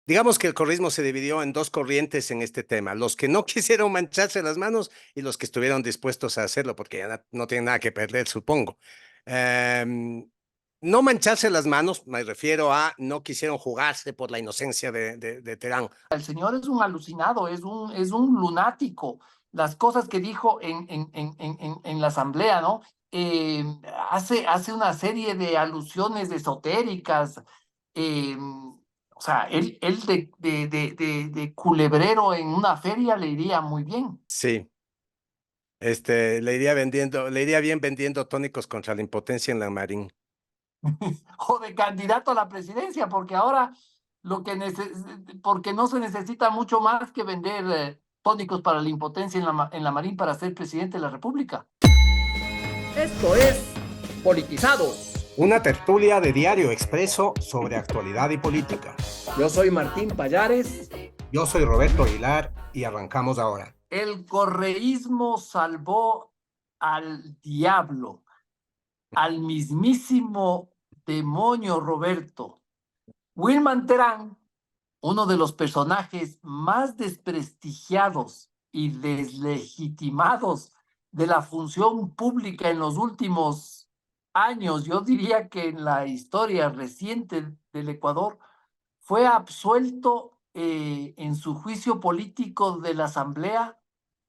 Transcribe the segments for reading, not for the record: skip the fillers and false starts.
digamos que el correísmo se dividió en dos corrientes en este tema, los que no quisieron mancharse las manos y los que estuvieron dispuestos a hacerlo, porque ya no tienen nada que perder, supongo. Em, no mancharse las manos, me refiero a no quisieron jugarse por la inocencia de Terán. El señor es un alucinado, es un lunático. Las cosas que dijo en la asamblea, ¿no? Eh, hace una serie de alusiones esotéricas. O sea, él de culebrero en una feria le iría muy bien. Sí, le iría bien vendiendo tónicos contra la impotencia en la Marín. O de candidato a la presidencia, porque ahora porque no se necesita mucho más que vender tónicos para la impotencia en la Marín para ser presidente de la República. Esto es Politizados. Una tertulia de Diario Expreso sobre actualidad y política. Yo soy Martín Payares. Yo soy Roberto Aguilar y arrancamos ahora. El correísmo salvó al diablo, al mismísimo demonio Roberto. Wilman Terán, uno de los personajes más desprestigiados y deslegitimados de la función pública en los últimos años, yo diría que en la historia reciente del Ecuador, fue absuelto en su juicio político de la Asamblea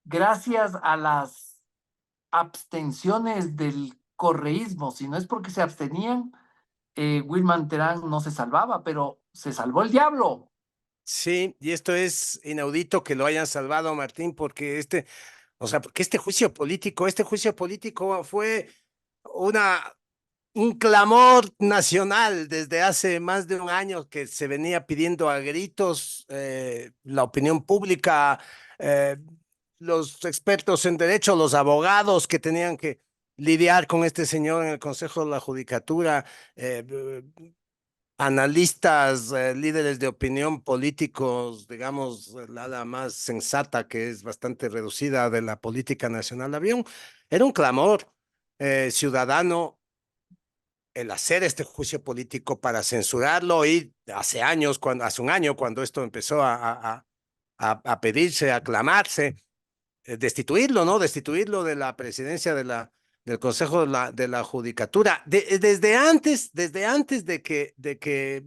gracias a las abstenciones del correísmo. Si no es porque se abstenían, Wilman Terán no se salvaba, pero se salvó el diablo. Sí, y esto es inaudito que lo hayan salvado, Martín, porque o sea, porque este juicio político fue una, un clamor nacional desde hace más de un año que se venía pidiendo a gritos, la opinión pública, eh, los expertos en derecho, los abogados que tenían que lidiar con este señor en el Consejo de la Judicatura, eh, analistas, líderes de opinión políticos, digamos, la más sensata, que es bastante reducida de la política nacional. Era un clamor ciudadano el hacer este juicio político para censurarlo y hace un año, cuando esto empezó a pedirse, a clamarse, destituirlo, ¿no? Destituirlo de la presidencia del Consejo de la Judicatura. Desde antes de que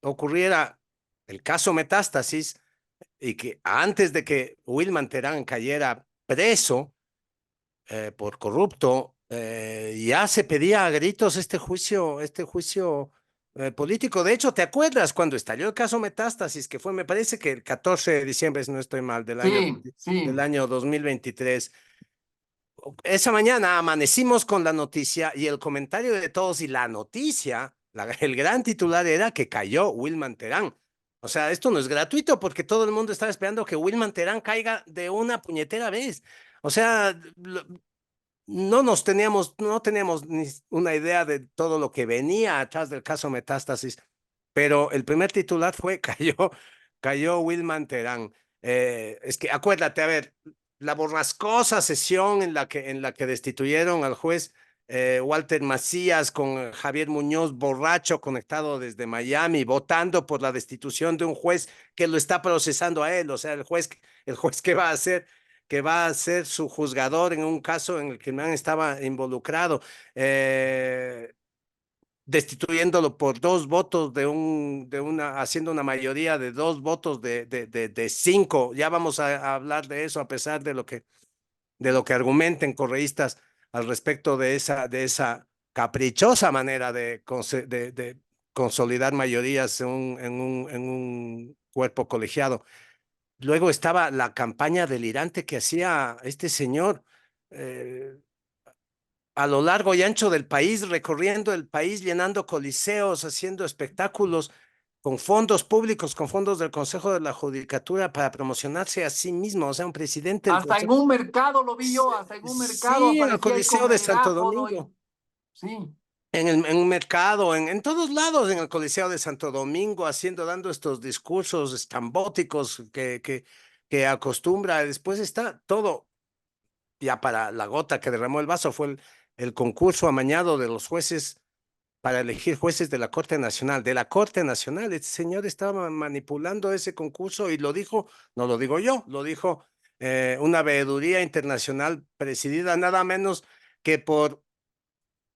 ocurriera el caso Metástasis y que antes de que Wilman Terán cayera preso por corrupto, ya se pedía a gritos este juicio político. De hecho, ¿te acuerdas cuando estalló el caso Metástasis, que fue, me parece que el 14 de diciembre, si no estoy mal, Sí, del sí. año 2023? Esa mañana amanecimos con la noticia y el comentario de todos y la noticia, el gran titular era que cayó Wilman Terán. O sea, esto no es gratuito porque todo el mundo estaba esperando que Wilman Terán caiga de una puñetera vez. O sea, no teníamos ni una idea de todo lo que venía atrás del caso Metástasis, pero el primer titular fue cayó Wilman Terán. Es que acuérdate, a ver, la borrascosa sesión en la que destituyeron al juez Walter Macías con Javier Muñoz borracho conectado desde Miami, votando por la destitución de un juez que lo está procesando a él, o sea, el juez que va a ser su juzgador en un caso en el que el man estaba involucrado, destituyéndolo por dos votos haciendo una mayoría de dos votos de cinco. Ya vamos a hablar de eso a pesar de lo que argumenten correístas al respecto de esa caprichosa manera de consolidar mayorías en un cuerpo colegiado. Luego estaba la campaña delirante que hacía este señor eh, a lo largo y ancho del país, recorriendo el país, llenando coliseos, haciendo espectáculos con fondos públicos, con fondos del Consejo de la Judicatura para promocionarse a sí mismo, o sea, un presidente del Hasta en Consejo. un mercado lo vi yo, hasta en un mercado Sí, en el aparecía ahí con Coliseo de Santo megáfono y Domingo, sí. en un mercado, en todos lados, en el Coliseo de Santo Domingo, dando estos discursos estambóticos que acostumbra. Después está todo ya para la gota que derramó el vaso, fue el concurso amañado de los jueces para elegir jueces de la Corte Nacional. De la Corte Nacional, este señor estaba manipulando ese concurso y lo dijo, no lo digo yo, lo dijo una veeduría internacional presidida nada menos que por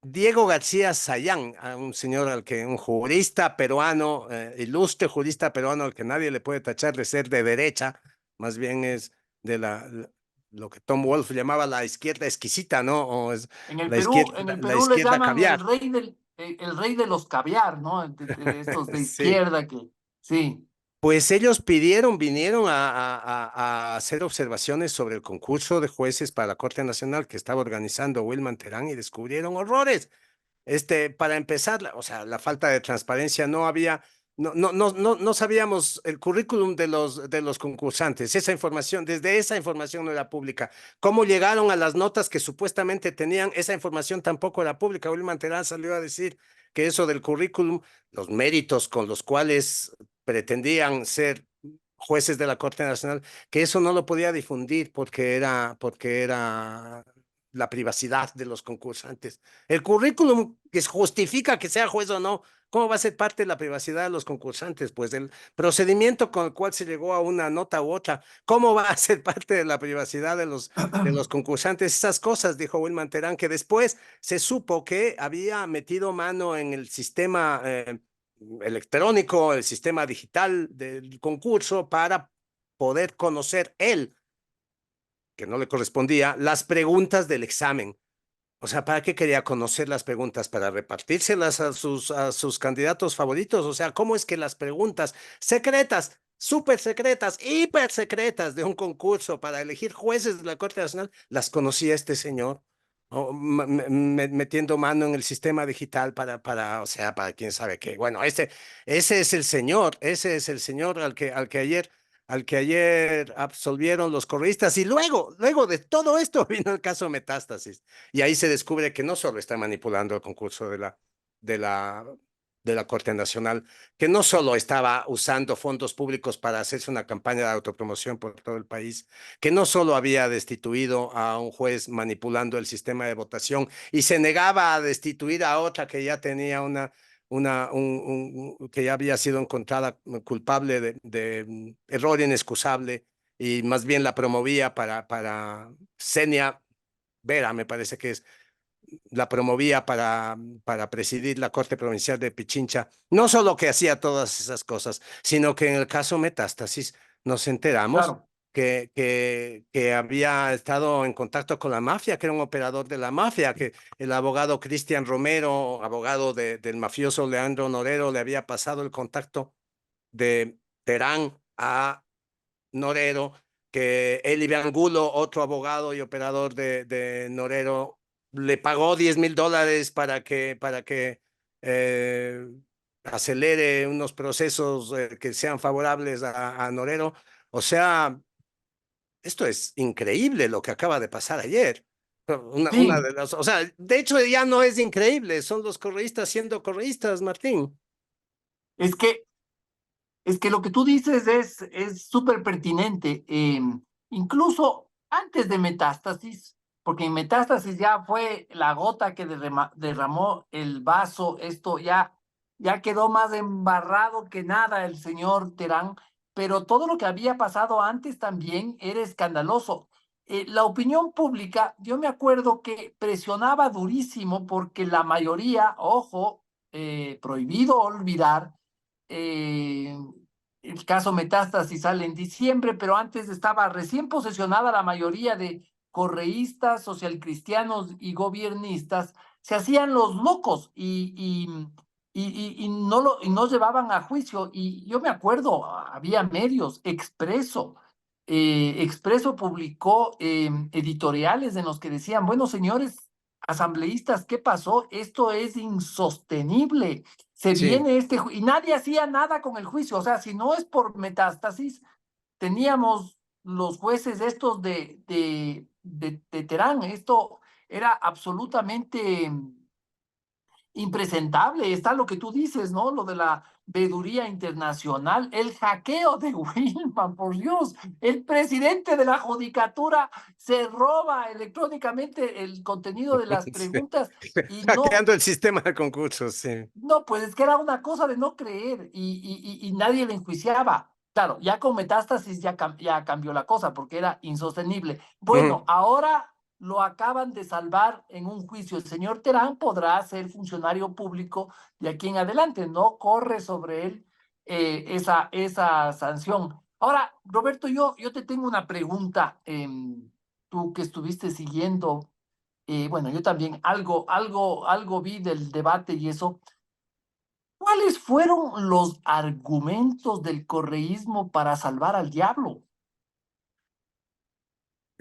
Diego García Sayán, a un señor un jurista peruano, ilustre jurista peruano al que nadie le puede tachar de ser de derecha, más bien es de lo que Tom Wolfe llamaba la izquierda exquisita, ¿no? O es En el la Perú, izquierda, en el la Perú le izquierda llaman caviar. el rey de los caviar, ¿no? De estos de Sí. izquierda que, sí. Pues ellos vinieron a hacer observaciones sobre el concurso de jueces para la Corte Nacional que estaba organizando Wilman Terán y descubrieron horrores. Para empezar, o sea, la falta de transparencia, no había, no sabíamos el currículum de los concursantes, esa información, desde esa información no era pública. ¿Cómo llegaron a las notas que supuestamente tenían? Esa información tampoco era pública. Wilman Terán salió a decir que eso del currículum, los méritos con los cuales pretendían ser jueces de la Corte Nacional, que eso no lo podía difundir porque era la privacidad de los concursantes. El currículum que justifica que sea juez o no, ¿cómo va a ser parte de la privacidad de los concursantes? Pues el procedimiento con el cual se llegó a una nota u otra, ¿cómo va a ser parte de la privacidad de los concursantes? Esas cosas, dijo Wilman Terán, que después se supo que había metido mano en el sistema electrónico, el sistema digital del concurso para poder conocer él, que no le correspondía, las preguntas del examen. O sea, ¿para qué quería conocer las preguntas? ¿Para repartírselas a sus candidatos favoritos? O sea, ¿cómo es que las preguntas secretas, súper secretas, hiper secretas de un concurso para elegir jueces de la Corte Nacional, las conocía este señor? O, metiendo mano en el sistema digital o sea, para quién sabe qué. Bueno, ese es el señor al que ayer absolvieron los correístas. Y luego de todo esto vino el caso Metástasis. Y ahí se descubre que no solo está manipulando el concurso de la, de la Corte Nacional, que no solo estaba usando fondos públicos para hacerse una campaña de autopromoción por todo el país, que no solo había destituido a un juez manipulando el sistema de votación y se negaba a destituir a otra que ya tenía que ya había sido encontrada culpable de error inexcusable y más bien la promovía para Senia Vera, me parece que es, la promovía para presidir la Corte Provincial de Pichincha. No solo que hacía todas esas cosas, sino que en el caso Metástasis nos enteramos Claro, que había estado en contacto con la mafia, que era un operador de la mafia, que el abogado Cristian Romero, abogado del mafioso Leandro Norero, le había pasado el contacto de Terán a Norero, que Eli Angulo, otro abogado y operador de Norero, le pagó $10,000 para que eh, acelere unos procesos que sean favorables a Norero. O sea, esto es increíble lo que acaba de pasar ayer. Una sí, de las, o sea, de hecho ya no es increíble, son los correístas siendo correístas, Martín. es que Es que lo que tú dices es súper pertinente. Incluso antes de Metástasis, porque en Metástasis ya fue la gota que derramó el vaso, esto ya quedó más embarrado que nada el señor Terán, pero todo lo que había pasado antes también era escandaloso. La opinión pública, yo me acuerdo que presionaba durísimo porque la mayoría, ojo, prohibido olvidar, eh, el caso Metástasis sale en diciembre, pero antes estaba recién posesionada la mayoría de correístas, socialcristianos y gobiernistas, se hacían los locos y no llevaban a juicio. Y yo me acuerdo, había medios, Expreso publicó editoriales en los que decían, bueno, señores asambleístas, ¿qué pasó? Esto es insostenible. Se Sí, viene y nadie hacía nada con el juicio. O sea, si no es por Metástasis, teníamos los jueces estos de Terán. Esto era absolutamente impresentable. Está lo que tú dices, ¿no? Lo de la veeduría internacional, el hackeo de Wilman, por Dios. El presidente de la judicatura se roba electrónicamente el contenido de las Sí. preguntas y no, Hackeando el sistema de concursos, sí. no, pues es que era una cosa de no creer y nadie le enjuiciaba. Claro, ya con Metástasis ya cambió la cosa porque era insostenible. Bueno, Ujú. ahora lo acaban de salvar en un juicio. El señor Terán podrá ser funcionario público de aquí en adelante, no corre sobre él esa sanción. Ahora, Roberto, yo te tengo una pregunta, tú que estuviste siguiendo, bueno, yo también algo vi del debate y eso. ¿Cuáles fueron los argumentos del correísmo para salvar al diablo?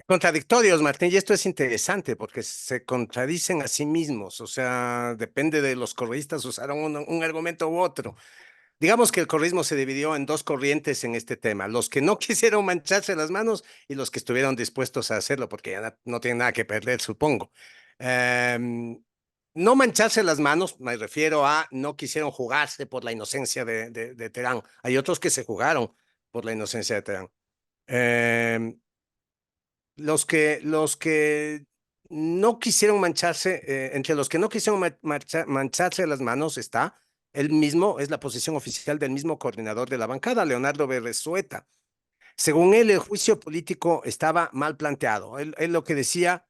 Contradictorios, Martín, y esto es interesante porque se contradicen a sí mismos, o sea, depende de los correístas, usaron un argumento u otro. Digamos que el correísmo se dividió en dos corrientes en este tema, los que no quisieron mancharse las manos y los que estuvieron dispuestos a hacerlo, porque ya no tienen nada que perder, supongo. Em, no mancharse las manos, me refiero a no quisieron jugarse por la inocencia de Terán. Hay otros que se jugaron por la inocencia de Terán. Em, los que no quisieron mancharse, entre los que no quisieron mancharse las manos está el mismo, es la posición oficial del mismo coordinador de la bancada, Leonardo Berresueta. Según él, el juicio político estaba mal planteado. Él lo que decía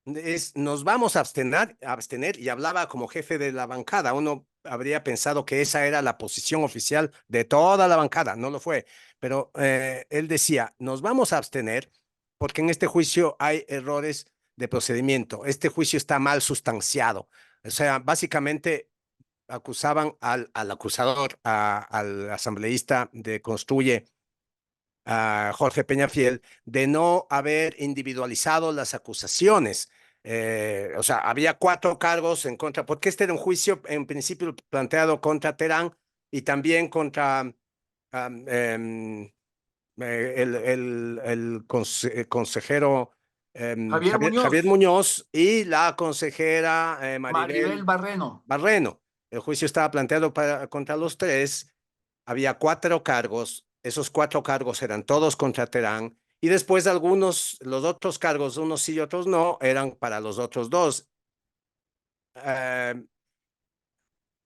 es, nos vamos a abstener, y hablaba como jefe de la bancada. Uno habría pensado que esa era la posición oficial de toda la bancada, no lo fue, pero él decía, nos vamos a abstener porque en este juicio hay errores de procedimiento. Este juicio está mal sustanciado. O sea, básicamente acusaban al acusador, al asambleísta de Construye, a Jorge Peñafiel, de no haber individualizado las acusaciones. O sea, había cuatro cargos en contra, porque este era un juicio en principio planteado contra Terán y también contra el consejero Javier Javier Muñoz, Muñoz y la consejera Maribel Maribel Barreno. Barreno. El juicio estaba planteado contra los tres. Había cuatro cargos. Esos cuatro cargos eran todos contra Terán. Y después algunos, los otros cargos, unos sí y otros no, eran para los otros dos. Eh,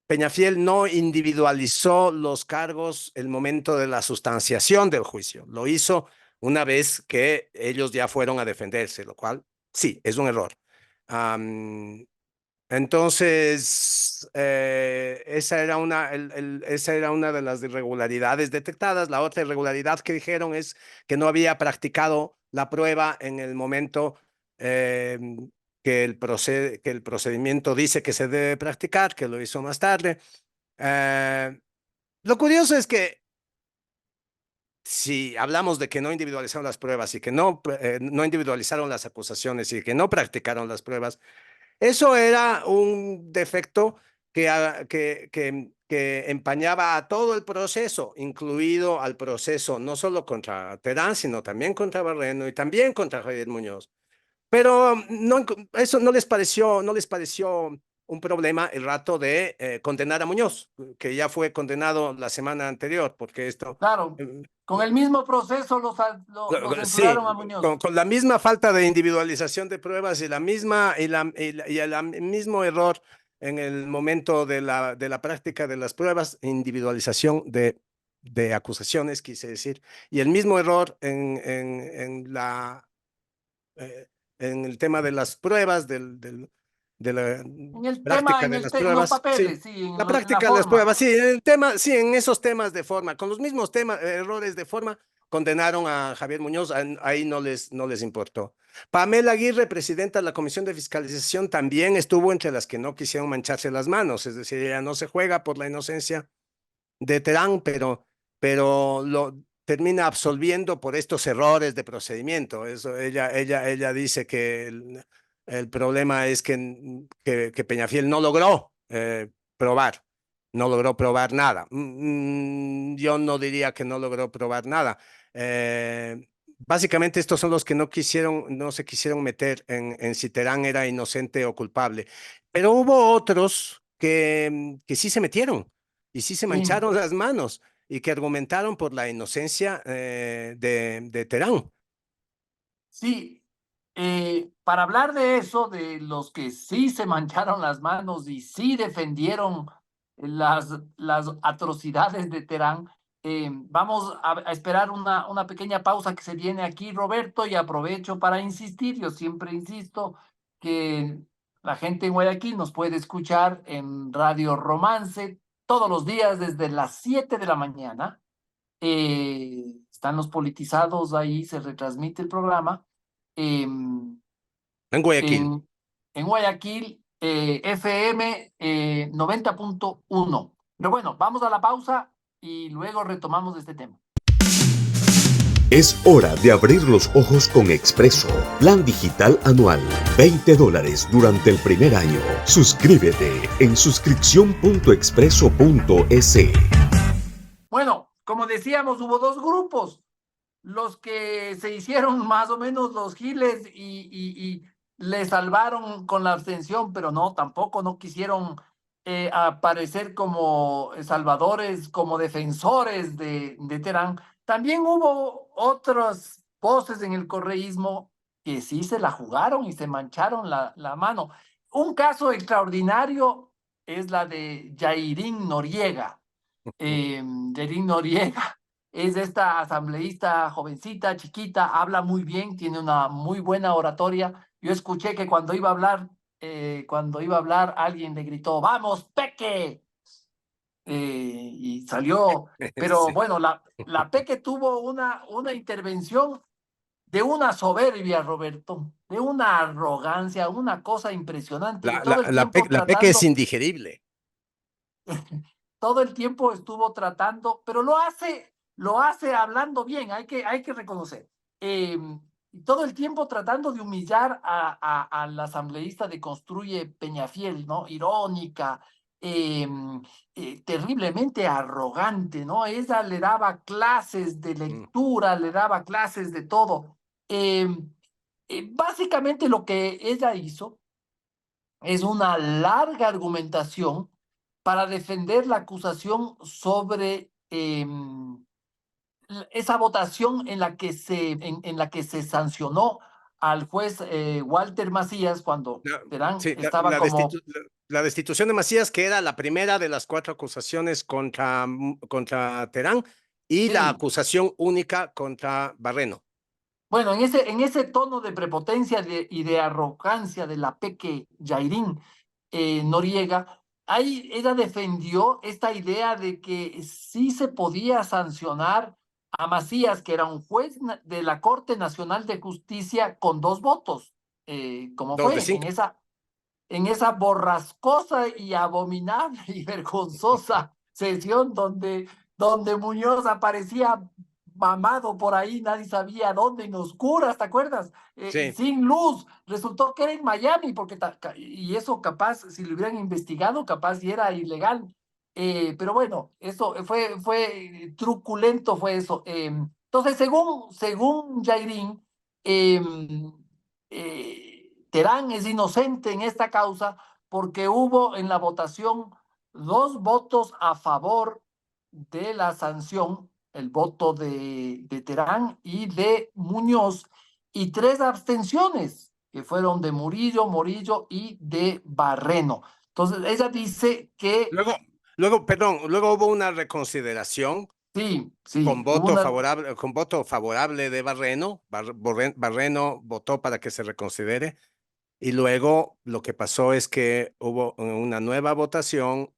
Peñafiel no individualizó los cargos el momento de la sustanciación del juicio. Lo hizo una vez que ellos ya fueron a defenderse, lo cual sí, es un error. Um, entonces, esa era una de las irregularidades detectadas. La otra irregularidad que dijeron es que no había practicado la prueba en el momento eh, que el procedimiento dice que se debe practicar, que lo hizo más tarde. Eh, lo curioso es que si hablamos de que no individualizaron las pruebas y que no individualizaron las acusaciones y que no practicaron las pruebas, eso era un defecto que empañaba a todo el proceso, incluido al proceso no solo contra Terán, sino también contra Barreno y también contra Javier Muñoz. Pero no, eso no les pareció un problema el rato de condenar a Muñoz, que ya fue condenado la semana anterior, porque esto, Claro, eh, con el mismo proceso lo sí, censuraron a Muñoz. con la misma falta de individualización de pruebas y la misma y el mismo error en el momento de la práctica de las pruebas, individualización de acusaciones, quise decir, y el mismo error eh, en el tema de las pruebas, de la En el tema, práctica de las en los pruebas, sí. papeles, sí, La en la práctica de las forma. pruebas, sí, en el tema, sí, en esos temas de forma, con los mismos temas, errores de forma, condenaron a Javier Muñoz, ahí no les importó. Pamela Aguirre, presidenta de la Comisión de Fiscalización, también estuvo entre las que no quisieron mancharse las manos, es decir, ella no se juega por la inocencia de Terán, pero lo termina absolviendo por estos errores de procedimiento. Eso, ella dice que el problema es que Peñafiel no logró no logró probar nada. Yo no diría que no logró probar nada. Básicamente estos son los que no se quisieron meter en si Terán era inocente o culpable. Pero hubo otros que sí se metieron y sí se Sí, mancharon las manos y que argumentaron por la inocencia de Terán. sí. Para hablar de eso, de los que sí se mancharon las manos y sí defendieron las atrocidades de Terán, vamos a esperar una pequeña pausa que se viene aquí, Roberto, y aprovecho para insistir, yo siempre insisto que la gente en Guayaquil nos puede escuchar en Radio Romance todos los días desde las 7 de la mañana. Están los politizados ahí, se retransmite el programa. em, En Guayaquil. en Guayaquil, FM 90.1. Pero bueno, vamos a la pausa y luego retomamos este tema. Es hora de abrir los ojos con Expreso. Plan digital anual. $20 durante el primer año. Suscríbete en suscripción.expreso.es. Bueno, como decíamos, hubo dos grupos. Los que se hicieron más o menos los giles y le salvaron con la abstención, pero no, tampoco no quisieron aparecer como salvadores, como defensores de Terán. También hubo otras voces en el correísmo que sí se la jugaron y se mancharon la mano. Un caso extraordinario es la de Yairín Noriega. Yairín Noriega es esta asambleísta jovencita, chiquita, habla muy bien, tiene una muy buena oratoria. Yo escuché que cuando iba a hablar, alguien le gritó, ¡vamos, Peque! Y salió, pero Sí. bueno, la Peque tuvo una intervención de una soberbia, Roberto, de una arrogancia, una cosa impresionante, y todo el tiempo La peque es tratando indigerible. todo el tiempo estuvo tratando, pero lo hace hablando bien, hay que reconocer. Todo el tiempo tratando de humillar al asambleísta de Construye Peñafiel, ¿no? Irónica, eh, terriblemente arrogante, ¿no? Ella le daba clases de Mm. lectura, le daba clases de todo. Eh, Básicamente lo que ella hizo es una larga argumentación para defender la acusación sobre esa votación en la que se sancionó al juez Walter Macías cuando La, Terán sí, estaba como, la destitución de Macías, que era la primera de las cuatro acusaciones contra Terán, y la sí, acusación única contra Barreno. bueno, en ese tono de prepotencia y de arrogancia de la Peque Yairín Noriega, ahí ella defendió esta idea de que sí se podía sancionar a Macías, que era un juez de la Corte Nacional de Justicia con 2 votos, como Dos de fue cinco. en esa borrascosa y abominable y vergonzosa sesión donde Muñoz aparecía mamado por ahí, nadie sabía dónde, en oscuras, ¿te acuerdas? Sí, Sin luz, resultó que era en Miami, y eso capaz, si lo hubieran investigado, capaz y era ilegal. Pero bueno, eso fue truculento, fue eso. Entonces, según Jairín, Terán es inocente en esta causa porque hubo en la votación 2 votos a favor de la sanción, el voto de Terán y de Muñoz, y 3 abstenciones, que fueron de Morillo y de Barreno. Entonces, ella dice que perdón, luego hubo una reconsideración sí, sí, hubo una, con voto favorable de Barreno. Barreno votó para que se reconsidere. Y luego lo que pasó es que hubo una nueva votación.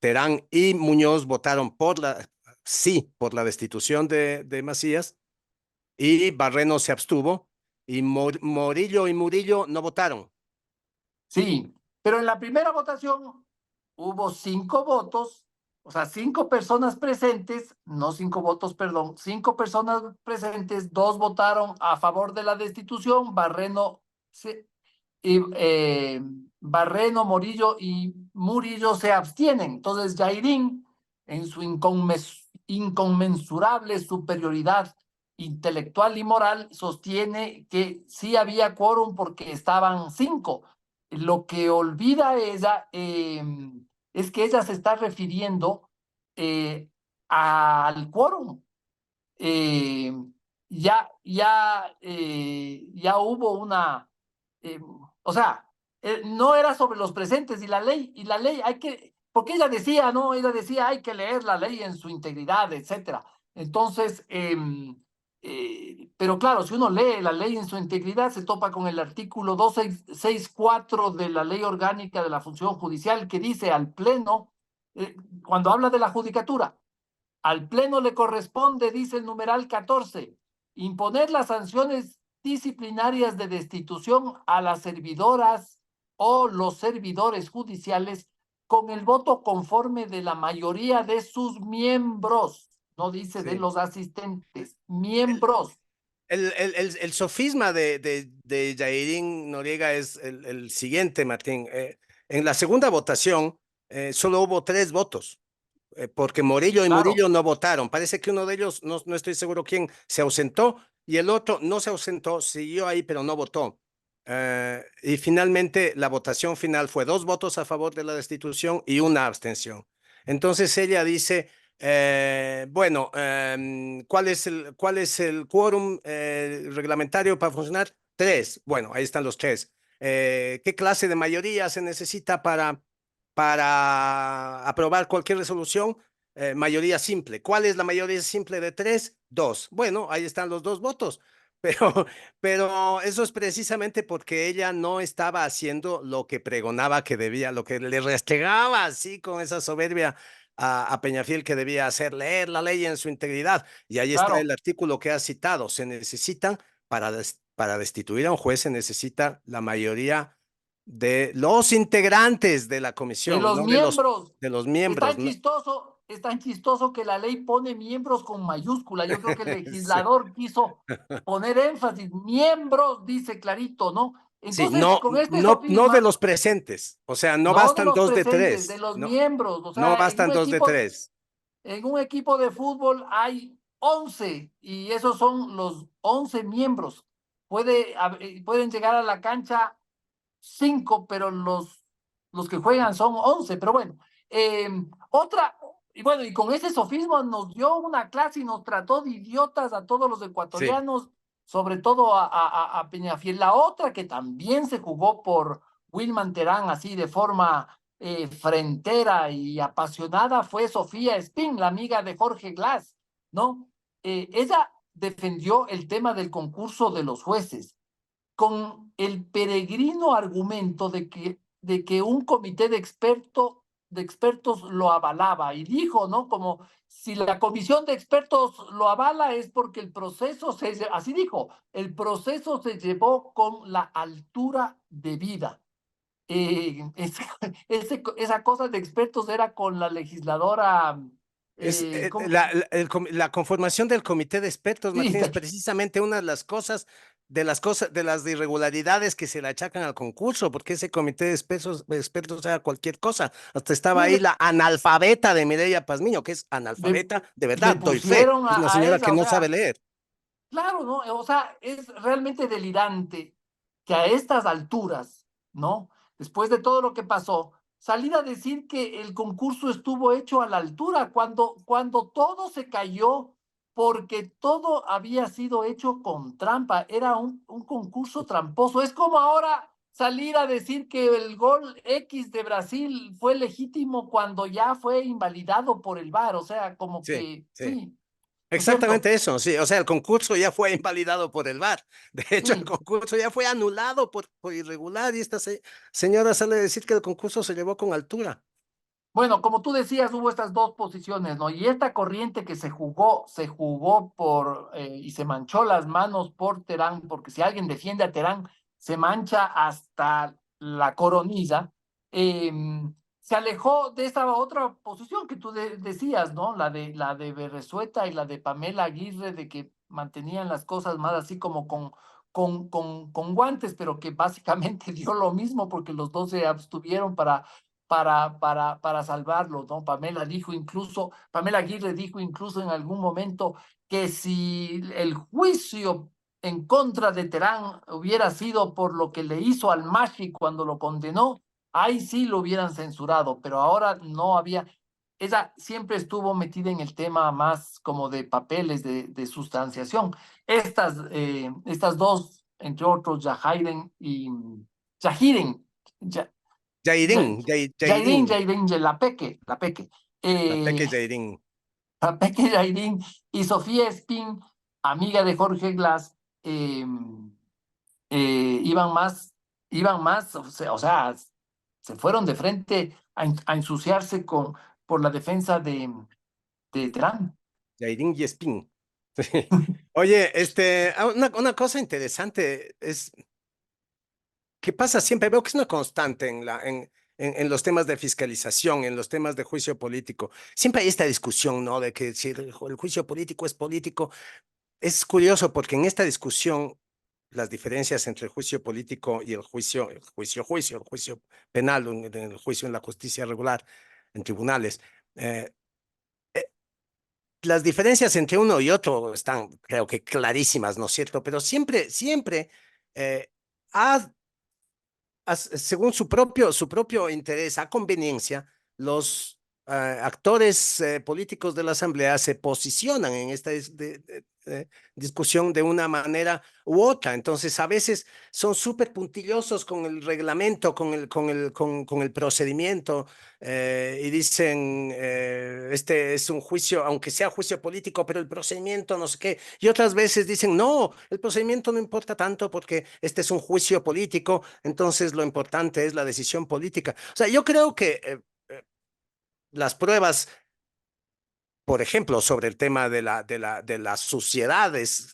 Terán y Muñoz votaron por la destitución de Macías, y Barreno se abstuvo, y Morillo y Murillo no votaron. sí, pero en la primera votación hubo 5 votos, o sea, 5 personas presentes, no 5 votos, perdón, 5 personas presentes, 2 votaron a favor de la destitución, Barreno, Morillo y Murillo se abstienen. Entonces, Jairín, en su inconmensurable superioridad intelectual y moral, sostiene que sí había quórum porque estaban 5. Lo que olvida ella es que ella se está refiriendo al quórum. Eh, ya hubo una, o sea, no era sobre los presentes y la ley hay que, porque ella decía, ¿no? Ella decía, hay que leer la ley en su integridad, etcétera. Entonces, pero claro, si uno lee la ley en su integridad, se topa con el artículo 264 de la Ley Orgánica de la Función Judicial que dice al Pleno, cuando habla de la judicatura, al Pleno le corresponde, dice el numeral 14, imponer las sanciones disciplinarias de destitución a las servidoras o los servidores judiciales con el voto conforme de la mayoría de sus miembros. No dice de Sí. los asistentes, miembros. El sofisma de Yairín Noriega es el siguiente, Martín. En la segunda votación solo hubo 3 votos, porque Sí, Morillo y claro, Murillo no votaron. Parece que uno de ellos, no estoy seguro quién, se ausentó y el otro no se ausentó, siguió ahí, pero no votó. Y finalmente la votación final fue 2 votos a favor de la destitución y una abstención. Entonces ella dice, bueno, cuál es el quórum reglamentario para funcionar? 3. Bueno, ahí están los 3. ¿Qué clase de mayoría se necesita para aprobar cualquier resolución? Mayoría simple. ¿Cuál es la mayoría simple de 3? 2. Bueno, ahí están los 2 votos. Pero, pero eso es precisamente porque ella no estaba haciendo lo que pregonaba que debía, lo que le restregaba así con esa soberbia a Peñafiel que debía hacer, leer la ley en su integridad. Y ahí está el claro. artículo que ha citado. Se necesitan, para destituir a un juez, se necesita la mayoría de los integrantes de la De comisión, los no miembros. de los miembros. ¿No? Es tan chistoso que la ley pone miembros con mayúscula. Yo creo que el Sí. legislador quiso poner énfasis, miembros, dice clarito, ¿no? Sí, Entonces, con este no de sofisma, los presentes. O sea, no no de bastan los 2 de presentes, de 3. los No, miembros, o no sea, bastan 2 de 3. en un equipo de fútbol hay 11 y esos son los 11 miembros. Pueden llegar a la cancha 5, pero los que juegan son 11. Pero bueno, otra, y bueno, y con ese sofismo nos dio una clase y nos trató de idiotas a todos los Sí, ecuatorianos, sobre todo a Peñafiel. La otra que también se jugó por Wilman Terán así de forma frentera y apasionada fue Sofía Spin, la amiga de Jorge Glass, ¿no? Ella defendió el tema del concurso de los jueces con el peregrino argumento de que un comité de expertos lo avalaba y dijo, ¿no? Como si la comisión de expertos lo avala es porque el proceso así dijo, el proceso se llevó con la altura de vida. Esa cosa de expertos era con la legisladora, es, ¿cómo? la conformación del comité de expertos, Sí, Martín, es precisamente una de las irregularidades que se le achacan al concurso, porque ese comité de expertos era cualquier cosa. Hasta estaba sí, ahí la analfabeta de Mireya Pazmiño, que es le, analfabeta, de le verdad, doy fe. pusieron Es una a señora que ella, o no sabe sea, leer. claro, ¿no? O sea, es realmente delirante que a estas alturas, ¿no? Después de todo lo que pasó, salir a decir que el concurso estuvo hecho a la altura, cuando todo se cayó porque todo había sido hecho con trampa, era un concurso tramposo. Es como ahora salir a decir que el gol X de Brasil fue legítimo cuando ya fue invalidado por el VAR, o sea, como Sí, que sí. sí, ¿no es cierto? Exactamente eso, sí. O sea, el concurso ya fue invalidado por el VAR. De hecho, el Sí. concurso ya fue anulado por irregular y esta señora sale a decir que el concurso se llevó con altura. Bueno, como tú decías, hubo estas dos posiciones, ¿no? Y esta corriente que se jugó y se manchó las manos por Terán, porque si alguien defiende a Terán, se mancha hasta la coronilla, eh, se alejó de esa otra posición que tú decías, ¿no? La de Berresueta y la de Pamela Aguirre, de que mantenían las cosas más así como con guantes, pero que básicamente dio lo mismo porque los dos se abstuvieron para salvarlo, ¿no? Pamela Aguirre dijo incluso en algún momento que si el juicio en contra de Terán hubiera sido por lo que le hizo al Mashi cuando lo condenó, ahí sí lo hubieran censurado, pero ahora no había. Ella siempre estuvo metida en el tema más como de papeles, de sustanciación. Estas dos, entre otros, Jahiren, Ya- Ya- Jairín, Jairin, la Peque. la Eh, Peque Jairín. Peque Jairín y Sofía Espín, amiga de Jorge Glass, iban más, o sea, se fueron de frente a ensuciarse por la defensa de Terán. Jairín y Espín. Oye, una cosa interesante es que pasa siempre, veo que es una constante en los temas de fiscalización, en los temas de juicio político. Siempre hay esta discusión, ¿no? De que si el juicio político es político. Es curioso porque en esta discusión las diferencias entre el juicio político y el juicio penal, el juicio en la justicia regular, en tribunales, eh, las diferencias entre uno y otro están, creo que clarísimas, ¿no es cierto? Pero siempre eh, ha según su propio interés, a conveniencia, los actores políticos de la Asamblea se posicionan en esta discusión de una manera u otra. Entonces, a veces son súper puntillosos con el reglamento, con el procedimiento, y dicen, este es un juicio, aunque sea juicio político, pero el procedimiento no sé qué. Y otras veces dicen, no, el procedimiento no importa tanto porque este es un juicio político, entonces lo importante es la decisión política. O sea, yo creo que las pruebas, por ejemplo, sobre el tema de las sociedades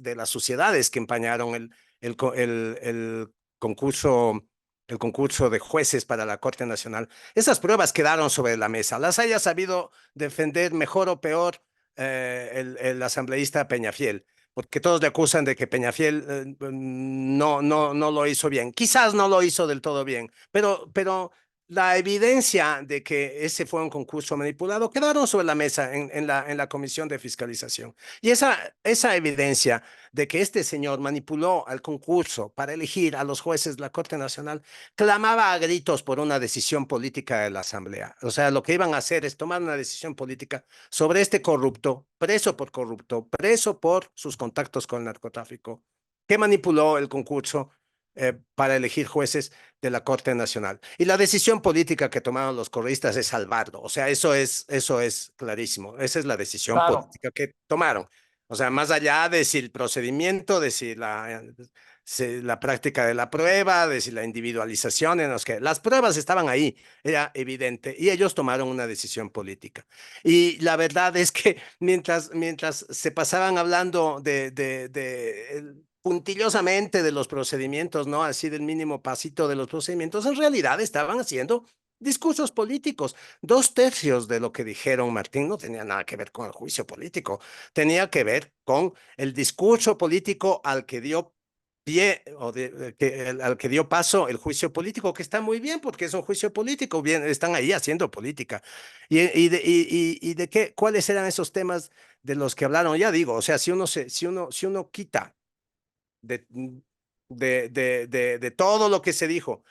que empañaron el concurso, el concurso de jueces para la Corte Nacional, esas pruebas quedaron sobre la mesa. Las haya sabido defender mejor o peor el asambleísta Peñafiel, porque todos le acusan de que Peñafiel no lo hizo bien. Quizás no lo hizo del todo bien, pero la evidencia de que ese fue un concurso manipulado quedaron sobre la mesa en la comisión de fiscalización. Y esa evidencia de que este señor manipuló al concurso para elegir a los jueces de la Corte Nacional clamaba a gritos por una decisión política de la Asamblea. O sea, lo que iban a hacer es tomar una decisión política sobre este corrupto, preso por sus contactos con el narcotráfico, que manipuló el concurso para elegir jueces de la Corte Nacional. Y la decisión política que tomaron los correístas es salvarlo. O sea, eso es clarísimo. Esa es la decisión Claro, política que tomaron. O sea, más allá de si el procedimiento, de si la práctica de la prueba, de si la individualización, en los que las pruebas estaban ahí, era evidente, y ellos tomaron una decisión política. Y la verdad es que mientras se pasaban hablando puntillosamente de los procedimientos, ¿no? Así del mínimo pasito de los procedimientos, en realidad estaban haciendo discursos políticos. 2/3 de lo que dijeron, Martín, no tenía nada que ver con el juicio político, tenía que ver con el discurso político al que dio pie al que dio paso el juicio político, que está muy bien porque es un juicio político, bien, están ahí haciendo política. Y de qué, cuáles eran esos temas de los que hablaron, ya digo, o sea, si uno quita de, de todo lo que se dijo,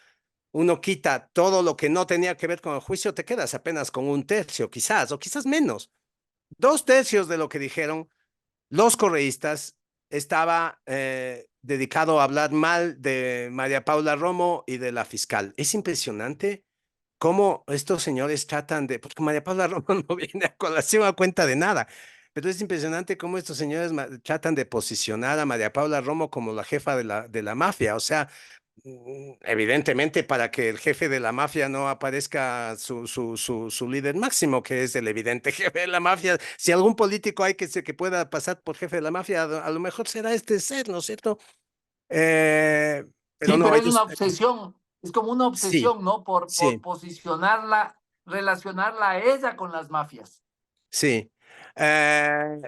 uno quita todo lo que no tenía que ver con el juicio, te quedas apenas con 1/3, quizás, o quizás menos. 2/3 de lo que dijeron los correístas estaba dedicado a hablar mal de María Paula Romo y de la fiscal. Es impresionante cómo estos señores tratan de, porque María Paula Romo no viene a colación a cuenta de nada, pero es impresionante cómo estos señores tratan de posicionar a María Paula Romo como la jefa de la mafia. O sea, evidentemente para que el jefe de la mafia no aparezca su líder máximo, que es el evidente jefe de la mafia. Si algún político hay que pueda pasar por jefe de la mafia, a lo mejor será este ser, ¿no es cierto? Eh, pero sí, no, pero es una ellos, obsesión, es como una sí, obsesión, ¿no? Por sí. posicionarla, relacionarla a ella con las mafias. Sí.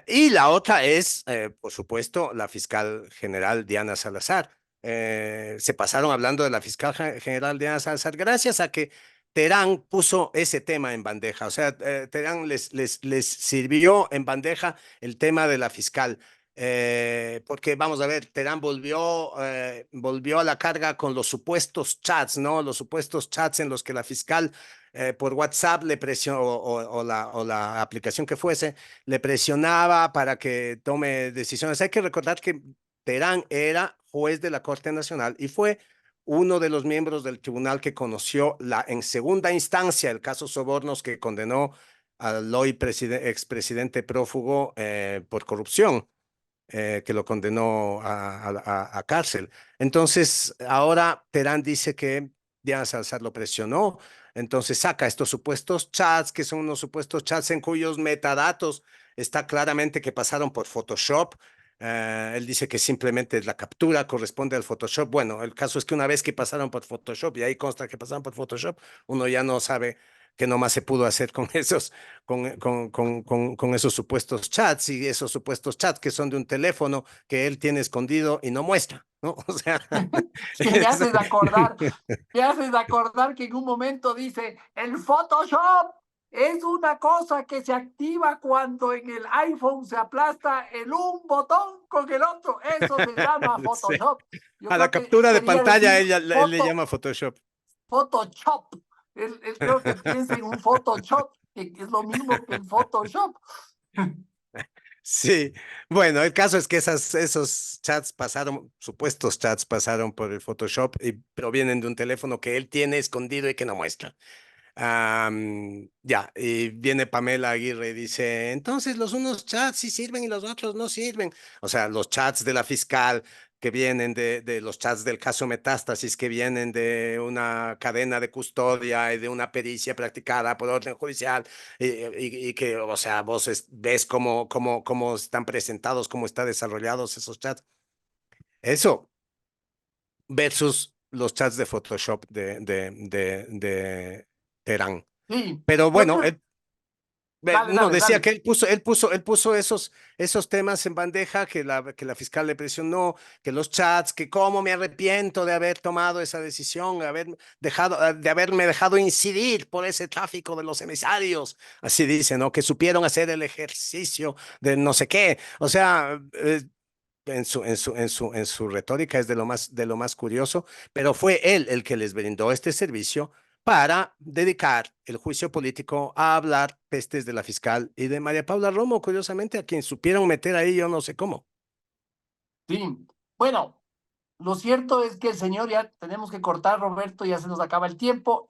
Y la otra es, por supuesto, la fiscal general Diana Salazar. Se pasaron hablando de la fiscal general Diana Salazar gracias a que Terán puso ese tema en bandeja. O sea, Terán les sirvió en bandeja el tema de la fiscal. porque vamos a ver, Terán volvió a la carga con los supuestos chats, ¿no? Los supuestos chats en los que la fiscal por WhatsApp le presionó, o la aplicación que fuese, le presionaba para que tome decisiones. Hay que recordar que Terán era juez de la Corte Nacional y fue uno de los miembros del tribunal que conoció en segunda instancia el caso Sobornos que condenó al hoy expresidente prófugo por corrupción, que lo condenó a cárcel. Entonces, ahora Terán dice que Diana Salazar lo presionó, entonces saca estos supuestos chats, que son unos supuestos chats en cuyos metadatos está claramente que pasaron por Photoshop. Él dice que simplemente la captura corresponde al Photoshop. Bueno, el caso es que una vez que pasaron por Photoshop, y ahí consta que pasaron por Photoshop, uno ya no sabe qué nomás se pudo hacer con esos supuestos chats, y esos supuestos chats que son de un teléfono que él tiene escondido y no muestra, ¿no? O sea, Que me haces acordar que en un momento dice, el Photoshop es una cosa que se activa cuando en el iPhone se aplasta un botón con el otro. Eso se llama Photoshop. Sí. A la captura de pantalla él le llama Photoshop. Photoshop. Él creo que piensa en un Photoshop, que es lo mismo que el Photoshop. Sí, bueno, el caso es que esos chats supuestos chats pasaron por el Photoshop y provienen de un teléfono que él tiene escondido y que no muestra. Ya, y viene Pamela Aguirre y dice, entonces los unos chats sí sirven y los otros no sirven. O sea, los chats de la fiscal que vienen de los chats del caso Metástasis, que vienen de una cadena de custodia y de una pericia practicada por orden judicial, y que, o sea, vos ves cómo están presentados, cómo están desarrollados esos chats. Eso versus los chats de Photoshop de Terán. Sí, Pero bueno, decía dale. que él puso esos temas en bandeja, que la fiscal le presionó, que los chats, que cómo me arrepiento de haber tomado esa decisión, de haberme dejado incidir por ese tráfico de los emisarios, así dice, ¿no? Que supieron hacer el ejercicio de no sé qué. O sea, en su retórica es de lo más curioso, pero fue él el que les brindó este servicio para dedicar el juicio político a hablar pestes de la fiscal y de María Paula Romo, curiosamente, a quien supieron meter ahí, yo no sé cómo. Sí, bueno, lo cierto es que el señor, ya tenemos que cortar, Roberto, ya se nos acaba el tiempo.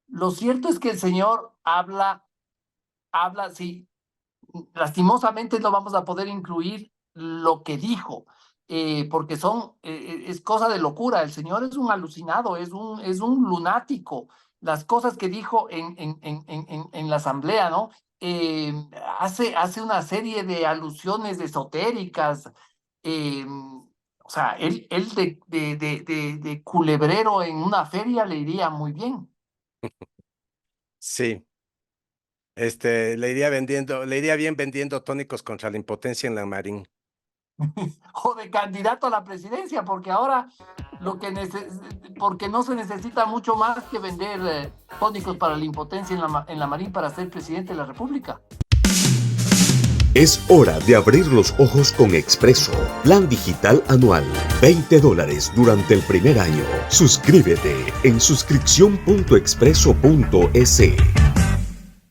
Lo cierto es que el señor habla, sí, lastimosamente no vamos a poder incluir lo que dijo, porque es cosa de locura. El señor es un alucinado, es un lunático. Las cosas que dijo en la asamblea, ¿no? Hace una serie de alusiones esotéricas. O sea, él de culebrero en una feria le iría muy bien. Sí, le iría bien vendiendo tónicos contra la impotencia en la Marín. O de candidato a la presidencia, porque ahora porque no se necesita mucho más que vender tónicos para la impotencia en la Marín para ser presidente de la República. Es hora de abrir los ojos con Expreso. Plan digital anual. $20 durante el primer año. Suscríbete en suscripción.expreso.es.